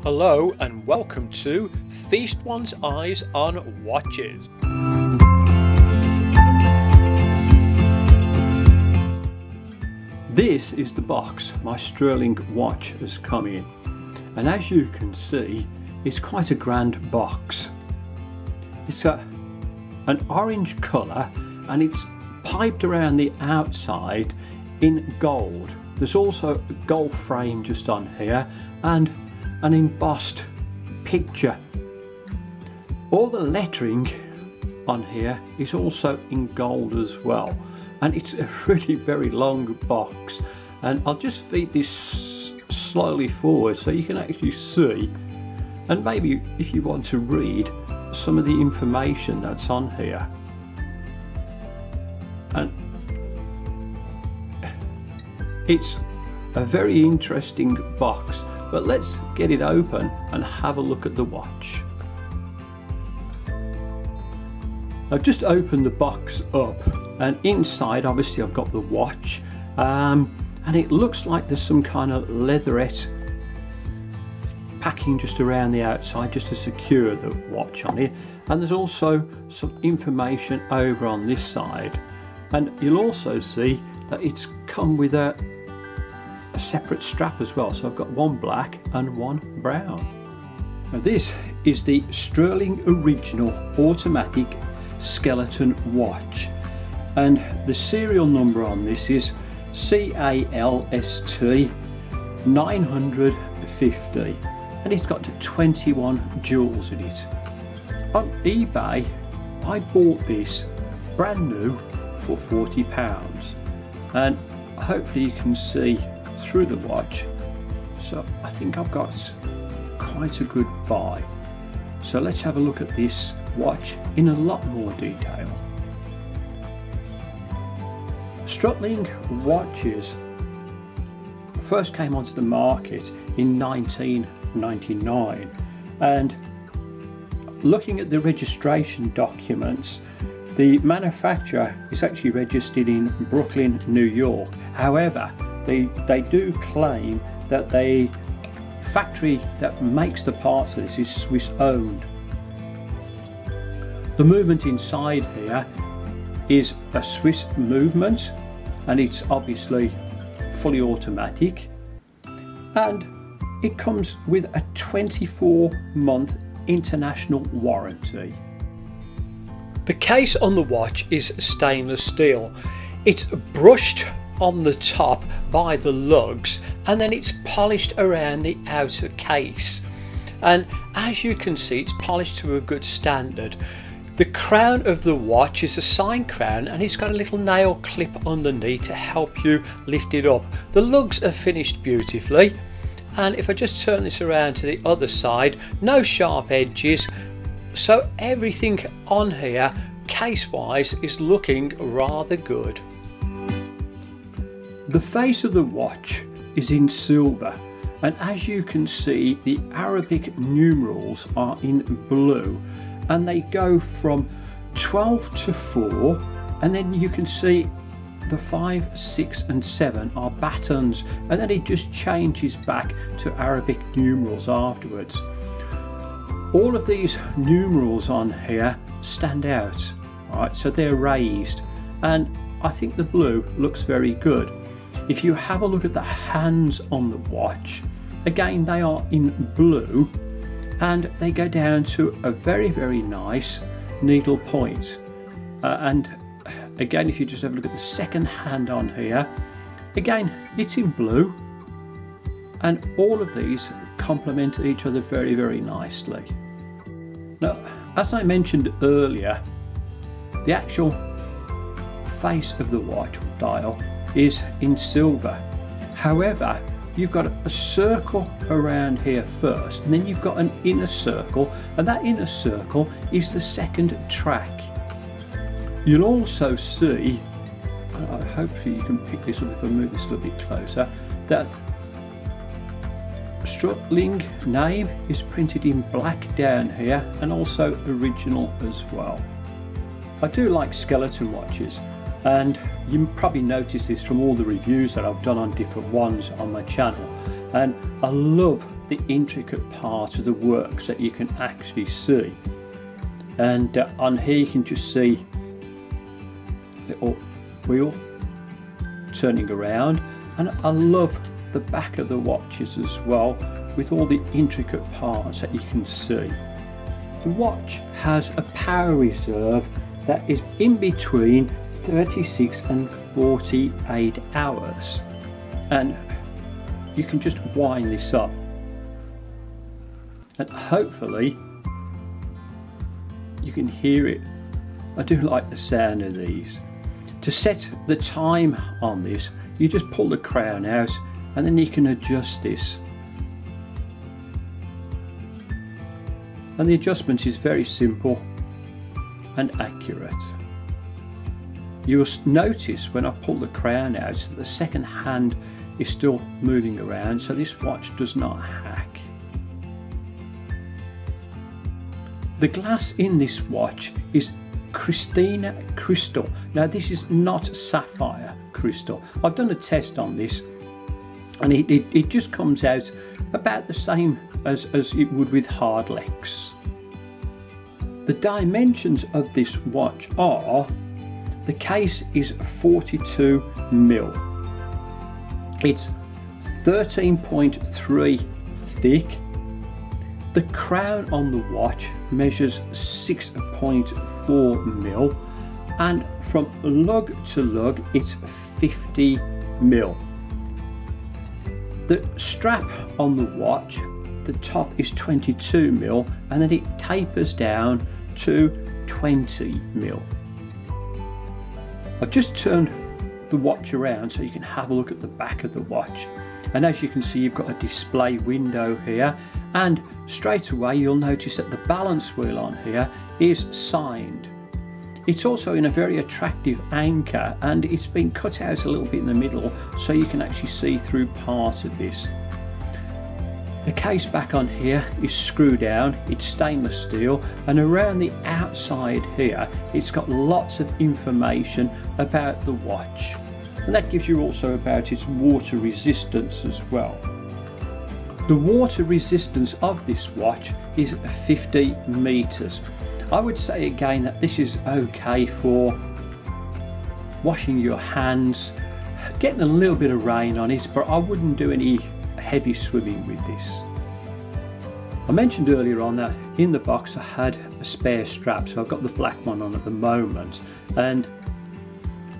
Hello and welcome to Feast One's Eyes on Watches. This is the box my Sterling watch has come in, and as you can see it's quite a grand box. It's got an orange colour and it's piped around the outside in gold. There's also a gold frame just on here and an embossed picture. All the lettering on here is also in gold as well, and it's a really very long box, and I'll just feed this slowly forward so you can actually see, and maybe if you want to read some of the information that's on here. And it's a very interesting box, but let's get it open and have a look at the watch. I've just opened the box up, and inside obviously I've got the watch, and it looks like there's some kind of leatherette packing just around the outside just to secure the watch on it, and there's also some information over on this side, and you'll also see that it's come with a separate strap as well, so I've got one black and one brown. Now this is the Sterling Original Automatic Skeleton watch, and the serial number on this is CALST 950, and it's got 21 jewels in it. On eBay I bought this brand new for £40, and hopefully you can see through the watch, so I think I've got quite a good buy. So let's have a look at this watch in a lot more detail. STUHRLING watches first came onto the market in 1999, and looking at the registration documents, the manufacturer is actually registered in Brooklyn, New York. However, they do claim that the factory that makes the parts of this is Swiss owned. The movement inside here is a Swiss movement, and it's obviously fully automatic, and it comes with a 24-month international warranty. The case on the watch is stainless steel. It's brushed on the top by the lugs, and then it's polished around the outer case, and as you can see it's polished to a good standard. The crown of the watch is a sign crown, and it's got a little nail clip underneath to help you lift it up. The lugs are finished beautifully, and if I just turn this around to the other side, no sharp edges, so everything on here case wise is looking rather good. The face of the watch is in silver, and as you can see the Arabic numerals are in blue, and they go from 12 to 4, and then you can see the 5, 6 and 7 are buttons, and then it just changes back to Arabic numerals afterwards. All of these numerals on here stand out, right? So they're raised, and I think the blue looks very good. If you have a look at the hands on the watch, again they are in blue, and they go down to a very nice needle point, and again if you just have a look at the second hand on here, again it's in blue, and all of these complement each other very nicely. Now, as I mentioned earlier, the actual face of the watch or dial is in silver. However, you've got a circle around here first, and then you've got an inner circle, and that inner circle is the second track. You'll also see, hopefully you can pick this up if I move this a little bit closer, that STUHRLING name is printed in black down here, and also original as well. I do like skeleton watches, and you probably noticed this from all the reviews that I've done on different ones on my channel, and I love the intricate part of the works that you can actually see. And on here you can just see a little wheel turning around, and I love the back of the watches as well, with all the intricate parts that you can see. The watch has a power reserve that is in between 36 and 48 hours, and you can just wind this up and hopefully you can hear it. I do like the sound of these. To set the time on this, you just pull the crown out and then you can adjust this, and the adjustment is very simple and accurate. You will notice when I pull the crown out that the second hand is still moving around, so this watch does not hack. The glass in this watch is Christina crystal. Now this is not sapphire crystal. I've done a test on this and it just comes out about the same as it would with hard lex. The dimensions of this watch are, the case is 42 mil. It's 13.3 thick. The crown on the watch measures 6.4 mil, and from lug to lug it's 50 mil. The strap on the watch, the top is 22 mil, and then it tapers down to 20 mil. I've just turned the watch around so you can have a look at the back of the watch, and as you can see you've got a display window here, and straight away you'll notice that the balance wheel on here is signed. It's also in a very attractive anchor, and it's been cut out a little bit in the middle so you can actually see through part of this. The case back on here is screw down, it's stainless steel, and around the outside here it's got lots of information about the watch, and that gives you also about its water resistance as well. The water resistance of this watch is 50 meters. I would say again that this is okay for washing your hands, getting a little bit of rain on it, but I wouldn't do any heavy swimming with this. I mentioned earlier on that in the box I had a spare strap, so I've got the black one on at the moment, and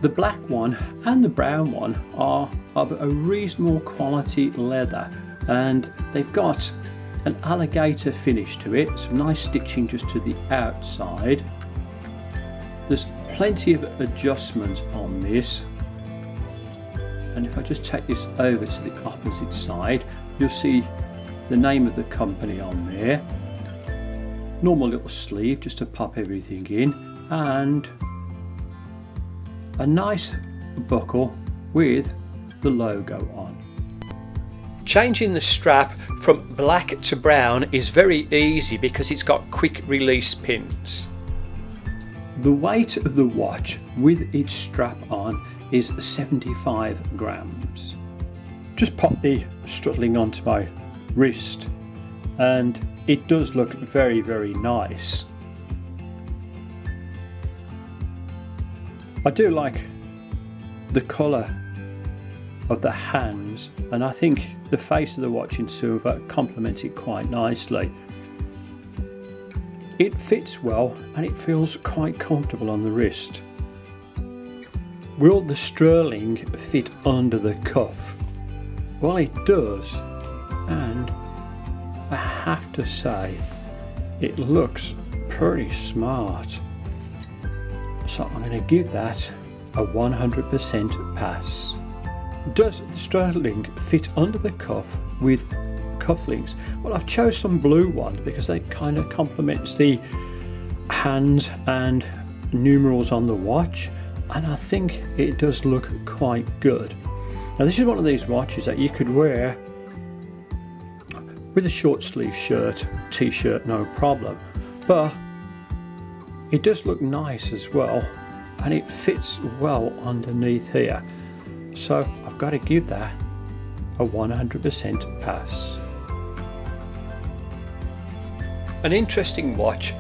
the black one and the brown one are of a reasonable quality leather, and they've got an alligator finish to it, some nice stitching just to the outside. There's plenty of adjustment on this, and if I just take this over to the opposite side, you'll see the name of the company on there. Normal little sleeve just to pop everything in, and a nice buckle with the logo on. Changing the strap from black to brown is very easy because it's got quick release pins. The weight of the watch with its strap on is 75 grams. Just pop the STUHRLING onto my wrist and it does look very, very nice. I do like the colour of the hands, and I think the face of the watch in silver complements it quite nicely. It fits well and it feels quite comfortable on the wrist. Will the STUHRLING fit under the cuff? Well, it does, and I have to say it looks pretty smart, so I'm going to give that a 100% pass. Does the STUHRLING fit under the cuff with cufflinks? Well, I've chose some blue ones because they kind of complements the hands and numerals on the watch, and I think it does look quite good. Now this is one of these watches that you could wear with a short sleeve shirt, t-shirt, no problem, but it does look nice as well, and it fits well underneath here. So I've got to give that a 100% pass. An interesting watch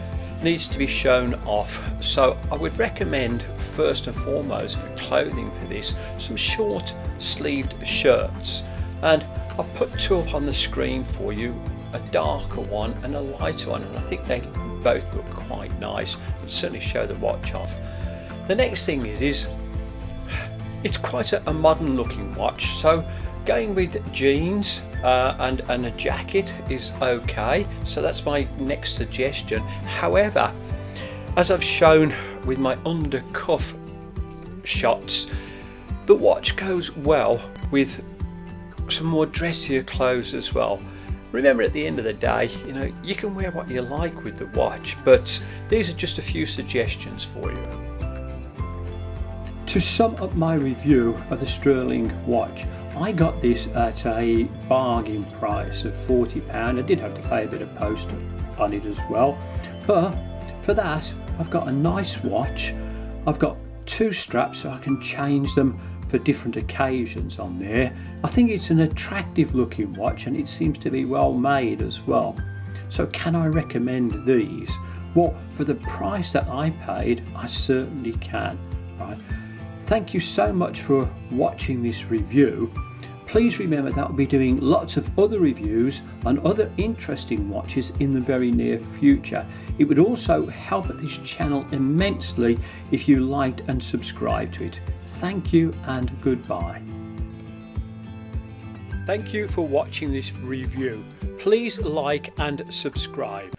needs to be shown off, so I would recommend first and foremost for clothing for this some short sleeved shirts, and I've put two up on the screen for you, a darker one and a lighter one, and I think they both look quite nice and certainly show the watch off. The next thing is it's quite a modern looking watch, so going with jeans and a jacket is okay, so that's my next suggestion. However, as I've shown with my under cuff shots, the watch goes well with some more dressier clothes as well. Remember, at the end of the day, you know, you can wear what you like with the watch, but these are just a few suggestions for you. To sum up my review of the STUHRLING watch, I got this at a bargain price of £40. I did have to pay a bit of post on it as well, but for that I've got a nice watch. I've got two straps so I can change them for different occasions on there. I think it's an attractive looking watch and it seems to be well made as well. So can I recommend these? Well, for the price that I paid, I certainly can. Right. Thank you so much for watching this review. Please remember that I'll be doing lots of other reviews on other interesting watches in the very near future. It would also help this channel immensely if you liked and subscribed to it. Thank you and goodbye. Thank you for watching this review. Please like and subscribe.